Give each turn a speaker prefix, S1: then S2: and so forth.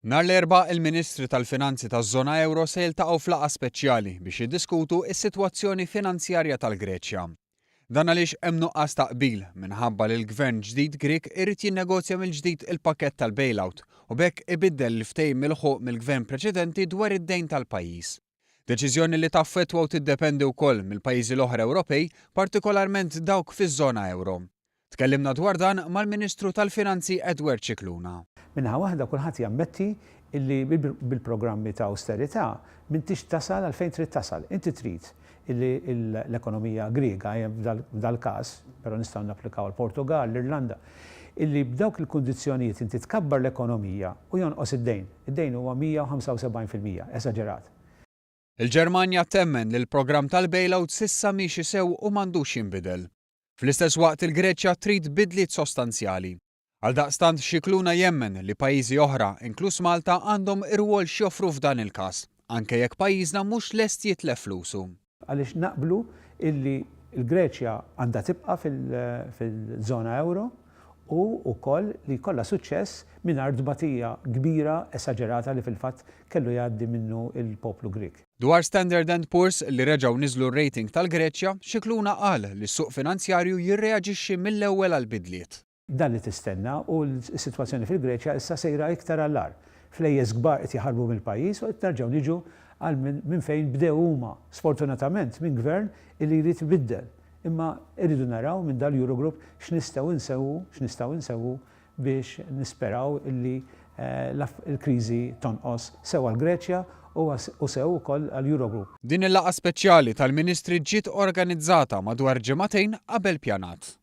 S1: Nhar l-Erbgħa il-Ministri tal-Finanzi taż-żona Ewro se jiltaqgħu f'laqgħa speċjali biex jiddiskutu s-sitwazzjoni finanzjarja tal-Greċja. Dan għaliex hemm nuqqas taqbil minħabba li l-Gvern ġdid Grieg irid jinnegozja mill-ġdid il-pakkett tal-bailout u b'hekk ibiddel l-ftehim milħuq mill-Gvern preċedenti dwar id-dejn tal-pajjiż. Deċiżjoni li taffettwa u tiddependi wkoll mill-pajjiżi l-oħra Ewropej, partikolarment dawk fiż-żona Ewro. Tkellimna dwar dan mal-Ministru tal-Finanzi Edward Scicluna.
S2: Minħa waħda kulħadd jammetti illi bil-programmi ta' austerità m'intix tasal għalfejn trid tasal. Inti trid illi l-ekonomija Griega f'dal-każ, però nistgħu napplikaw għall-Portugal, l-Irlanda, illi b'dawk il-kundizzjonijiet inti tkabbar l-ekonomija u jonqos id-dejn. Id-dejn huwa 175%, esaġerat.
S1: Il-Ġermanja temmen li l-programm tal-bailout s'issa mixi sew u m'għandux jinbidel. Fl-istess waqt il-Greċja trid bidliet sostanzjali. Għaldaqstant Scicluna jemmen li pajjiżi oħra, inkluż Malta, għandhom ir-rwol x'joffru f'dan il-każ, anke jekk pajjiżna mhux lest jitlef flusu.
S2: Għaliex naqblu illi l-Greċja għandha tibqa' fil-żona euro u wkoll li jkollha suċċess mingħajr dbatija kbira esaġerata li fil-fatt kellu jgħaddi minnu il-poplu Grieg.
S1: Dwar Standard & Poor's li reġgħu niżlu r-rating tal-Greċja, Scicluna qal li s-suq finanzjarju jirreaġixxi mill-ewwel għall-bidliet.
S2: Dan li tistenna u l-sitwazzjoni fil-Greċja issa sejra iktar għall-ar. Flejjes kbar qed jaħarbu mill-pajjiż u qed nerġgħu niġu għal minn fejn bdew huma sfortunatament minn gvern li jrid ibiddel. Imma irridu naraw minn dal-Eurogroup x'nistgħu nsewwu biex nisperaw illi l-kriżi tonqos sew għall-Greċja u sew ukoll għall-Eurogroup.
S1: Din il-laqgħa speċjali tal-Ministri ġiet organizzata madwar ġimagħtejn qabel pjanat.